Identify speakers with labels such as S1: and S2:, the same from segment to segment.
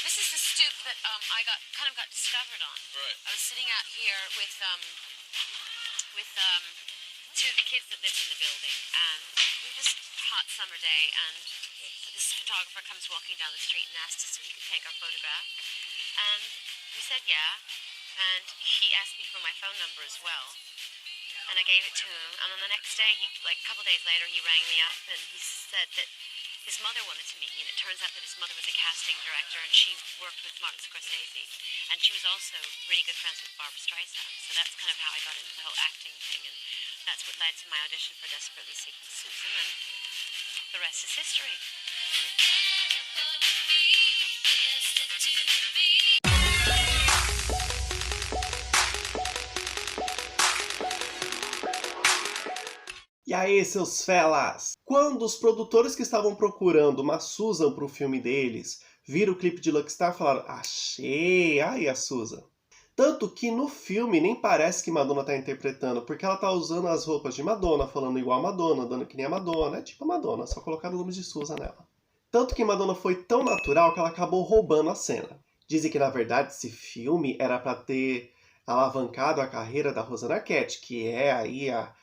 S1: This is the stoop that I got discovered on.
S2: Right.
S1: I was sitting out here with two of the kids that lived in the building, and it was just a hot summer day, and this photographer comes walking down the street and asked us if he could take our photograph, and we said yeah, and he asked me for my phone number as well, and I gave it to him, and on the next day, a couple days later, he rang me up, and he said that his mother wanted to meet me, and it turns out that his mother was a casting director, and she worked with Martin Scorsese, and she was also really good friends with Barbra Streisand, so that's kind of how I got into the whole acting thing, and that's what led to my audition for Desperately Seeking Susan, and the rest is history.
S3: E aí, seus felas? Quando os produtores que estavam procurando uma Susan pro filme deles viram o clipe de Lucky Star, falaram: achei, aí a Susan. Tanto que no filme nem parece que Madonna tá interpretando, porque ela tá usando as roupas de Madonna, falando igual a Madonna, andando que nem a Madonna, é tipo a Madonna, só colocaram o nome de Susan nela. Tanto que Madonna foi tão natural que ela acabou roubando a cena. Dizem que na verdade esse filme era pra ter alavancado a carreira da Rosanna Arquette, que é aí a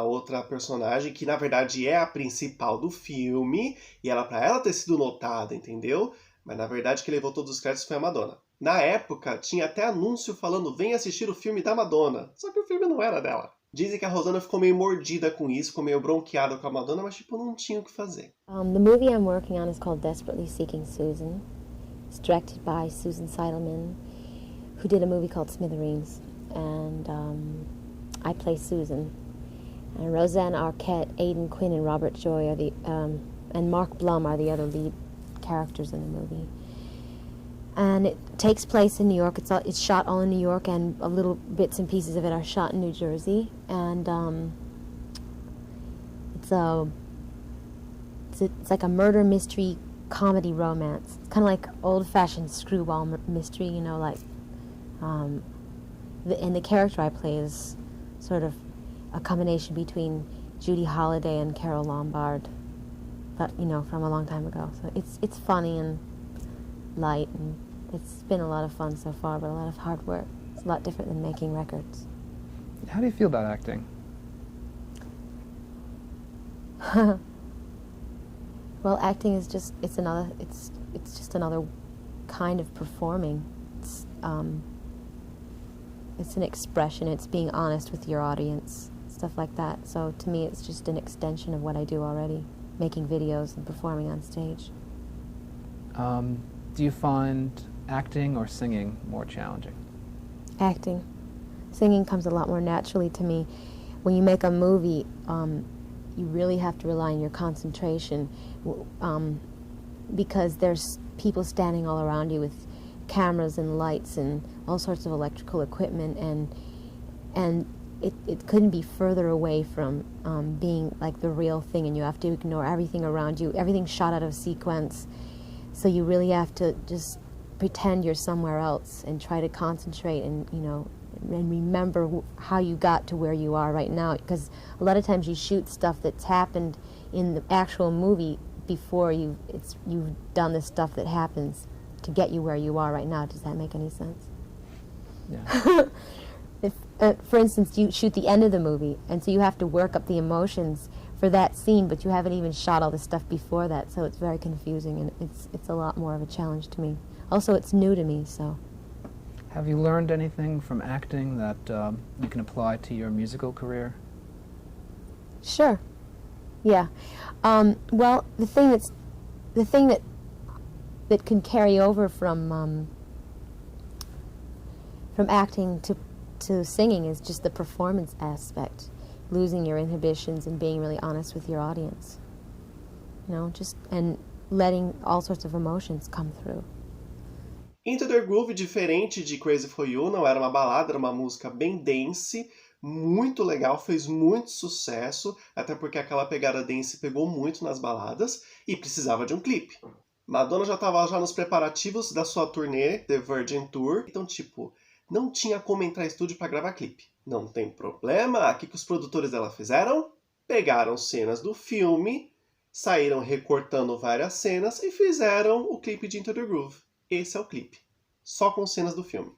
S3: outra personagem que na verdade é a principal do filme, e pra ela ter sido notada, entendeu? Mas na verdade quem levou todos os créditos foi a Madonna. Na época tinha até anúncio falando: vem assistir o filme da Madonna, só que o filme não era dela. Dizem que a Rosanna ficou meio mordida com isso, ficou meio bronqueada com a Madonna, mas tipo, não tinha o que fazer.
S4: The movie I'm working on is called Desperately Seeking Susan. It's directed by Susan Seidelman, who did a movie called Smithereens, and I play Susan. And Rosanna Arquette, Aidan Quinn, and Robert Joy are and Mark Blum are the other lead characters in the movie. And it takes place in New York. It's shot all in New York, and little bits and pieces of it are shot in New Jersey. And it's like a murder mystery comedy romance. It's kind of like old-fashioned screwball mystery, you know, like. And the character I play is sort of a combination between Judy Holliday and Carole Lombard, but from a long time ago. So it's funny and light, and it's been a lot of fun so far, but a lot of hard work. It's a lot different than making records.
S5: How do you feel about acting?
S4: Well, acting is just it's just another kind of performing. It's an expression. It's being honest with your audience, stuff like that. So to me, it's just an extension of what I do already, making videos and performing on stage.
S5: Do you find acting or singing more challenging?
S4: Acting. Singing comes a lot more naturally to me. When you make a movie, you really have to rely on your concentration because there's people standing all around you with cameras and lights and all sorts of electrical equipment, and it couldn't be further away from being like the real thing, and you have to ignore everything around you. Everything's shot out of sequence, so you really have to just pretend you're somewhere else and try to concentrate and and remember how you got to where you are right now, because a lot of times you shoot stuff that's happened in the actual movie before you've done the stuff that happens to get you where you are right now. Does that make any sense?
S5: Yeah.
S4: If, for instance, you shoot the end of the movie, and so you have to work up the emotions for that scene, but you haven't even shot all the stuff before that, so it's very confusing, and it's a lot more of a challenge to me. Also, it's new to me, so.
S5: Have you learned anything from acting that you can apply to your musical career?
S4: Sure. Yeah. Well, the thing that can carry over from acting to singing is just the performance aspect, losing your inhibitions and being really honest with your audience. And letting all sorts of emotions come through.
S3: Into the Groove, diferente de Crazy For You, não era uma balada, era uma música bem dance, muito legal, fez muito sucesso, até porque aquela pegada dance pegou muito nas baladas e precisava de um clipe. Madonna já estava nos preparativos da sua turnê, The Virgin Tour, então não tinha como entrar em estúdio para gravar clipe. Não tem problema, o que os produtores dela fizeram? Pegaram cenas do filme, saíram recortando várias cenas e fizeram o clipe de Into the Groove. esse é o clipe. Só com cenas do filme.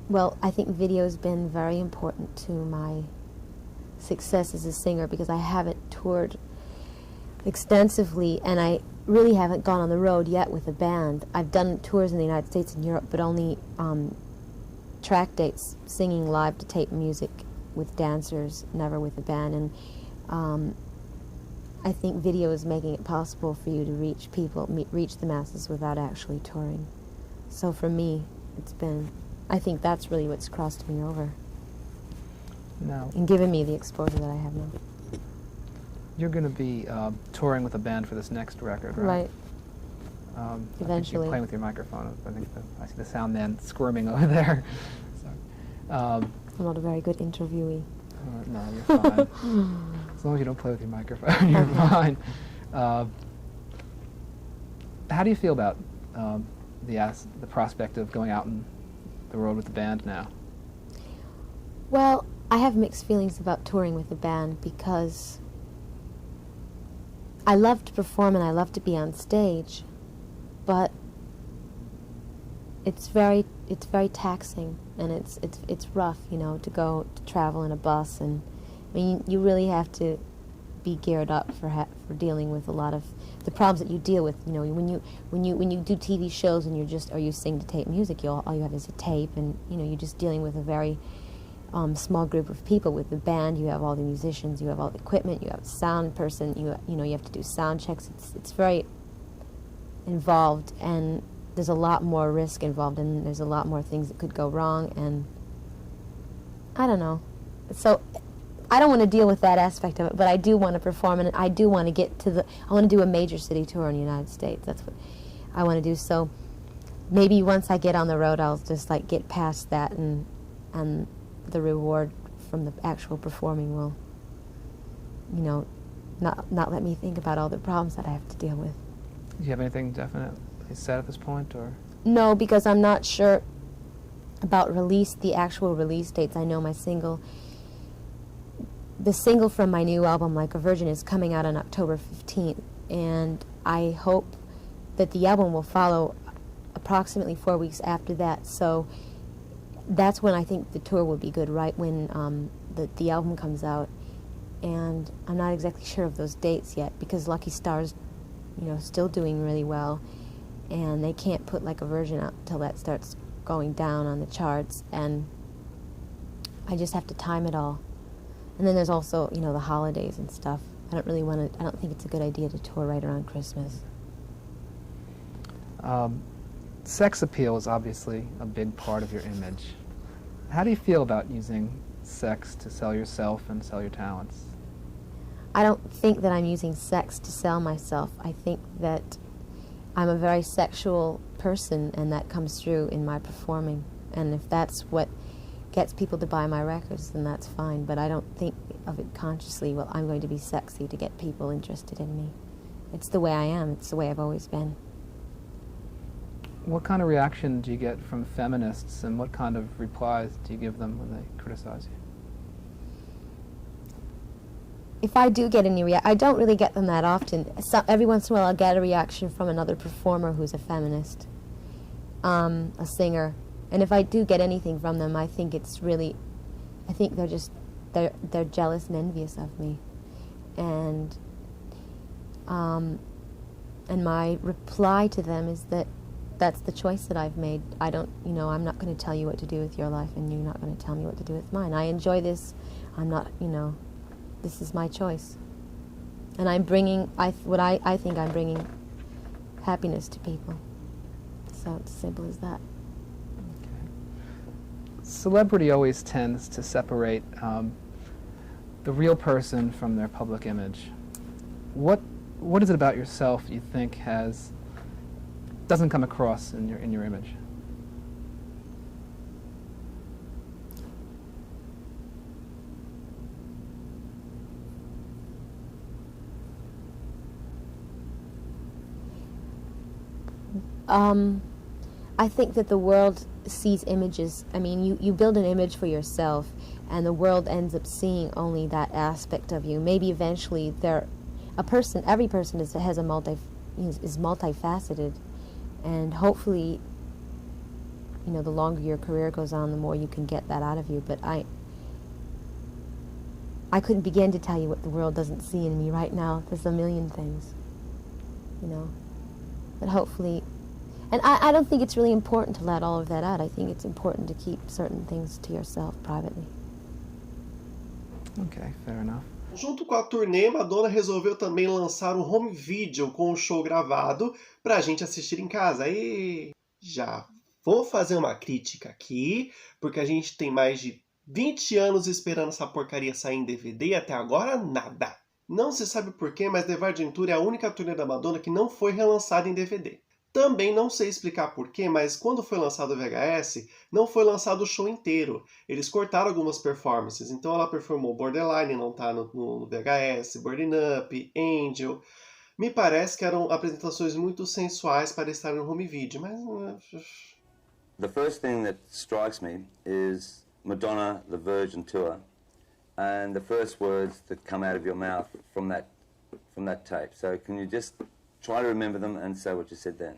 S4: Well, I think video has been very important to my success as a singer because I haven't toured extensively and I really haven't gone on the road yet with a band. I've done tours in the United States and Europe, but only track dates, singing live to tape music with dancers, never with a band. And I think video is making it possible for you to reach people, reach the masses without actually touring. So for me, I think that's really what's crossed me over
S5: Now,
S4: and given me the exposure that I have now.
S5: you're going to be touring with a band for this next record, right?
S4: Right.
S5: I think
S4: Eventually.
S5: you're playing with your microphone. I think I see the sound man squirming over there. Sorry.
S4: I'm not a very good interviewee.
S5: No, you're fine. As long as you don't play with your microphone, you're fine. How do you feel about the prospect of going out in the world with the band now?
S4: Well, I have mixed feelings about touring with a band because I love to perform and I love to be on stage, but it's very taxing and it's rough, you know, to travel in a bus, and I mean you really have to be geared up for dealing with a lot of the problems that you deal with. You know, when you do TV shows and you sing to tape music, all you have is a tape, and you know you're just dealing with a very small group of people. With the band, you have all the musicians, you have all the equipment, you have a sound person, you know you have to do sound checks. It's very involved, and there's a lot more risk involved, and there's a lot more things that could go wrong, and I don't know. So I don't want to deal with that aspect of it, but I do want to perform, and I do want to I want to do a major city tour in the United States. That's what I want to do. So maybe once I get on the road, I'll just like get past that, and the reward from the actual performing will, you know, not let me think about all the problems that I have to deal with.
S5: Do you have anything definitely set at this point, or?
S4: No, because I'm not sure about the actual release dates. I know the single from my new album, Like a Virgin, is coming out on October 15th, and I hope that the album will follow approximately 4 weeks after that. So that's when I think the tour will be good, right when the album comes out. And I'm not exactly sure of those dates yet because Lucky Star's, you know, still doing really well, and they can't put Like a Virgin out until that starts going down on the charts, and I just have to time it all. And then there's also, you know, the holidays and stuff. I don't think it's a good idea to tour right around Christmas.
S5: Sex appeal is obviously a big part of your image. How do you feel about using sex to sell yourself and sell your talents?
S4: I don't think that I'm using sex to sell myself. I think that I'm a very sexual person, and that comes through in my performing. And if that's what gets people to buy my records, then that's fine. But I don't think of it consciously, well, I'm going to be sexy to get people interested in me. It's the way I am. It's the way I've always been.
S5: What kind of reaction do you get from feminists, and what kind of replies do you give them when they criticize you?
S4: If I do get any I don't really get them that often. Every once in a while I'll get a reaction from another performer who's a feminist, a singer. And if I do get anything from them, I think they're jealous and envious of me. And my reply to them is that that's the choice that I've made. I'm not going to tell you what to do with your life, and you're not going to tell me what to do with mine. I enjoy this. This is my choice. And I'm bringing, I think I'm bringing happiness to people. So it's as simple as that.
S5: Celebrity always tends to separate the real person from their public image. What is it about yourself you think doesn't come across in your image?
S4: I think that the world sees images. I mean, you build an image for yourself, and the world ends up seeing only that aspect of you. Maybe eventually every person is multifaceted, and hopefully you know, the longer your career goes on, the more you can get that out of you. But I couldn't begin to tell you what the world doesn't see in me right now. There's a million things, you know. But hopefully, and I don't think it's really important to let all of that out. I think it's important to keep certain things to yourself privately.
S5: Okay, fair enough.
S3: Junto com a turnê, Madonna resolveu também lançar um home video com o show gravado pra gente assistir em casa. E já vou fazer uma crítica aqui, porque a gente tem mais de 20 anos esperando essa porcaria sair em DVD e até agora nada. Não se sabe porquê, mas The Virgin Tour é a única turnê da Madonna que não foi relançada em DVD. Também não sei explicar porquê, mas quando foi lançado o VHS, não foi lançado o show inteiro. Eles cortaram algumas performances, então ela performou Borderline, não tá no VHS, Burning Up, Angel. Me parece que eram apresentações muito sensuais para estar no home video, mas...
S2: The first thing that strikes me is Madonna, The Virgin Tour, and the first words that come out of your mouth from that tape. So can you just try to remember them and say what you said then?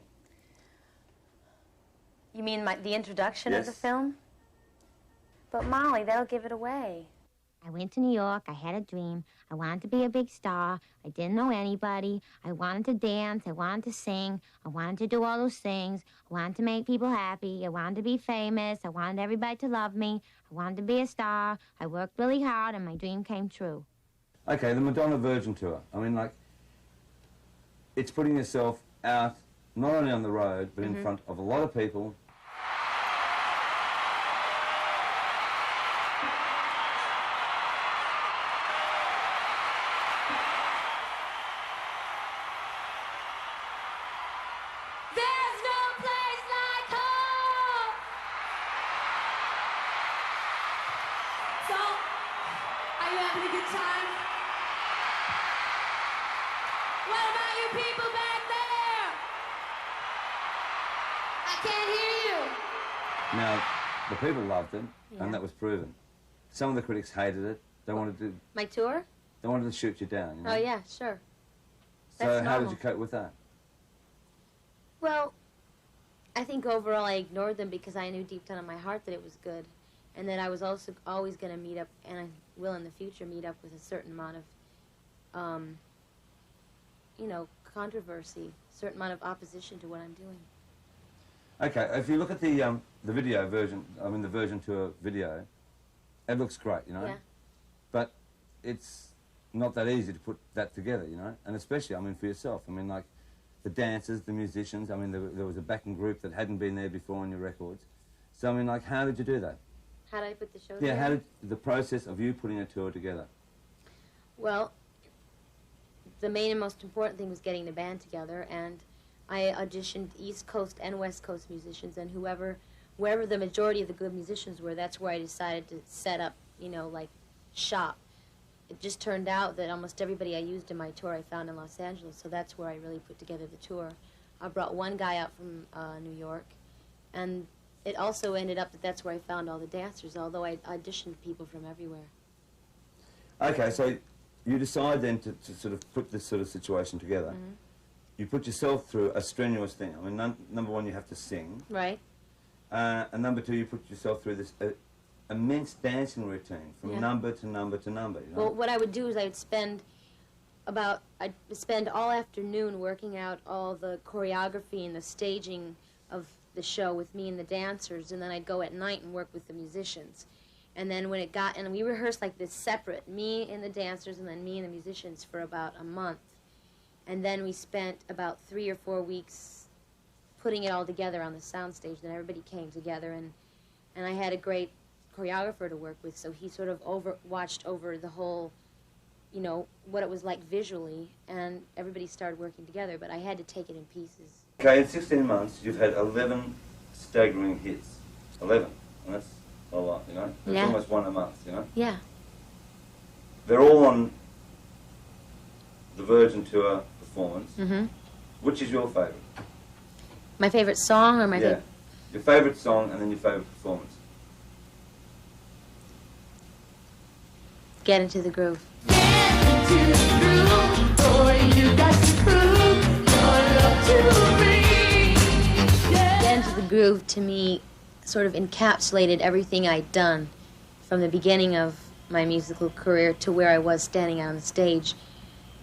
S6: You mean the introduction
S2: Yes.
S6: of the film? But Molly, that'll give it away.
S7: I went to New York. I had a dream. I wanted to be a big star. I didn't know anybody. I wanted to dance. I wanted to sing. I wanted to do all those things. I wanted to make people happy. I wanted to be famous. I wanted everybody to love me. I wanted to be a star. I worked really hard and my dream came true.
S2: Okay, the Madonna Virgin Tour. I mean, like, it's putting yourself out not only on the road, but in front of a lot of people.
S6: There's no place like home! So, are you having a good time? What about you people back there? I can't hear you.
S2: Now, the people loved it, and that was proven. Some of the critics hated it. They wanted to shoot you down. You know?
S6: Oh, yeah, sure.
S2: So
S6: that's
S2: how did
S6: normal.
S2: you cope with that?
S6: Well, I think overall I ignored them because I knew deep down in my heart that it was good. And that I was also always going to meet up, and I will in the future meet up with a certain amount of, you know, controversy, a certain amount of opposition to what I'm doing.
S2: Okay, if you look at the video version, I mean the Virgin Tour video, it looks great, you know?
S6: Yeah.
S2: But it's not that easy to put that together, you know? And especially, I mean, for yourself. I mean, like, the dancers, the musicians, I mean, there was a backing group that hadn't been there before on your records. So, I mean, like, how did you do that?
S6: How did I put the show
S2: Yeah,
S6: together?
S2: how did the process of you putting a tour together?
S6: Well, the main and most important thing was getting the band together, and I auditioned East Coast and West Coast musicians, and wherever the majority of the good musicians were, that's where I decided to set up, you know, like, shop. It just turned out that almost everybody I used in my tour I found in Los Angeles, so that's where I really put together the tour. I brought one guy out from New York, and it also ended up that that's where I found all the dancers, although I auditioned people from everywhere.
S2: Okay, so you decide then to sort of put this sort of situation together.
S6: Mm-hmm.
S2: You put yourself through a strenuous thing. I mean, number one, you have to sing.
S6: Right?
S2: And number two, you put yourself through this immense dancing routine from number to number to number, you know?
S6: Well, what I would do is I'd spend all afternoon working out all the choreography and the staging of the show with me and the dancers, and then I'd go at night and work with the musicians. And then and we rehearsed like this separate, me and the dancers and then me and the musicians for about a month. And then we spent about 3 or 4 weeks putting it all together on the soundstage. Then everybody came together, and I had a great choreographer to work with, so he sort of watched over the whole, you know, what it was like visually, and everybody started working together, but I had to take it in pieces.
S2: Okay, in 16 months, you've had 11 staggering hits. 11, and that's a lot, you know? It's
S6: Yeah.
S2: almost one a month, you know?
S6: Yeah.
S2: They're all on the Virgin Tour performance.
S6: Mm-hmm.
S2: Which is your favourite?
S6: My favorite song or my favorite?
S2: Your favourite song and then your favourite performance.
S6: Get Into the Groove. Get Into the Groove, to me, sort of encapsulated everything I'd done from the beginning of my musical career to where I was standing out on the stage.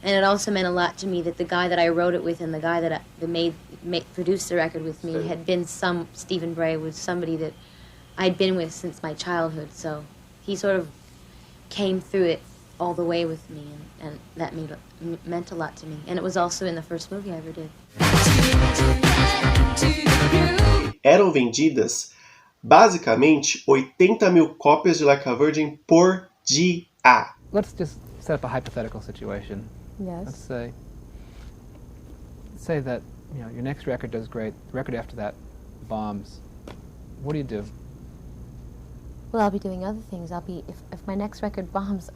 S6: And it also meant a lot to me that the guy that I wrote it with and the guy that produced the record with me had been Stephen Bray was somebody that I'd been with since my childhood. So he sort of came through it all the way with me, and that meant a lot to me. And it was also in the first movie I ever did.
S3: Eram vendidas basicamente 80.000 cópias de Like a Virgin por dia.
S5: Let's just set up a hypothetical situation.
S4: Yes.
S5: Let's say that your next record does great. The record after that bombs. What do you do?
S4: Well, I'll be doing other things. If my next record bombs,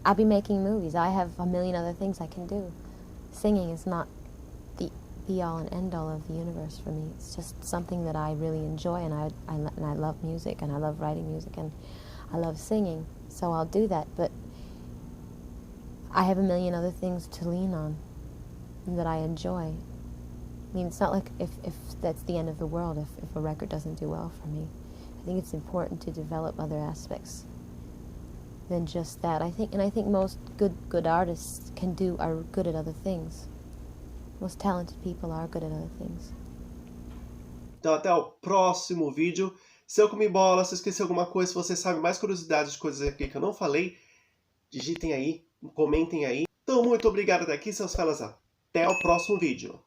S4: I'll be making movies. I have a million other things I can do. Singing is not the be-all and end-all of the universe for me. It's just something that I really enjoy, and I love music, and I love writing music, and I love singing. So I'll do that, but I have a million other things to lean on that I enjoy. It's not like if that's the end of the world if a record doesn't do well for me. I think it's important to develop other aspects than just that. I think most good artists are good at other things. Most talented people are good at other things.
S3: Então até o próximo vídeo. Se eu comi bola, se eu esqueci alguma coisa, se vocês sabem mais curiosidades de coisas aqui que eu não falei, digitem aí, comentem aí. Então muito obrigado até aqui, seus felas. Até o próximo vídeo.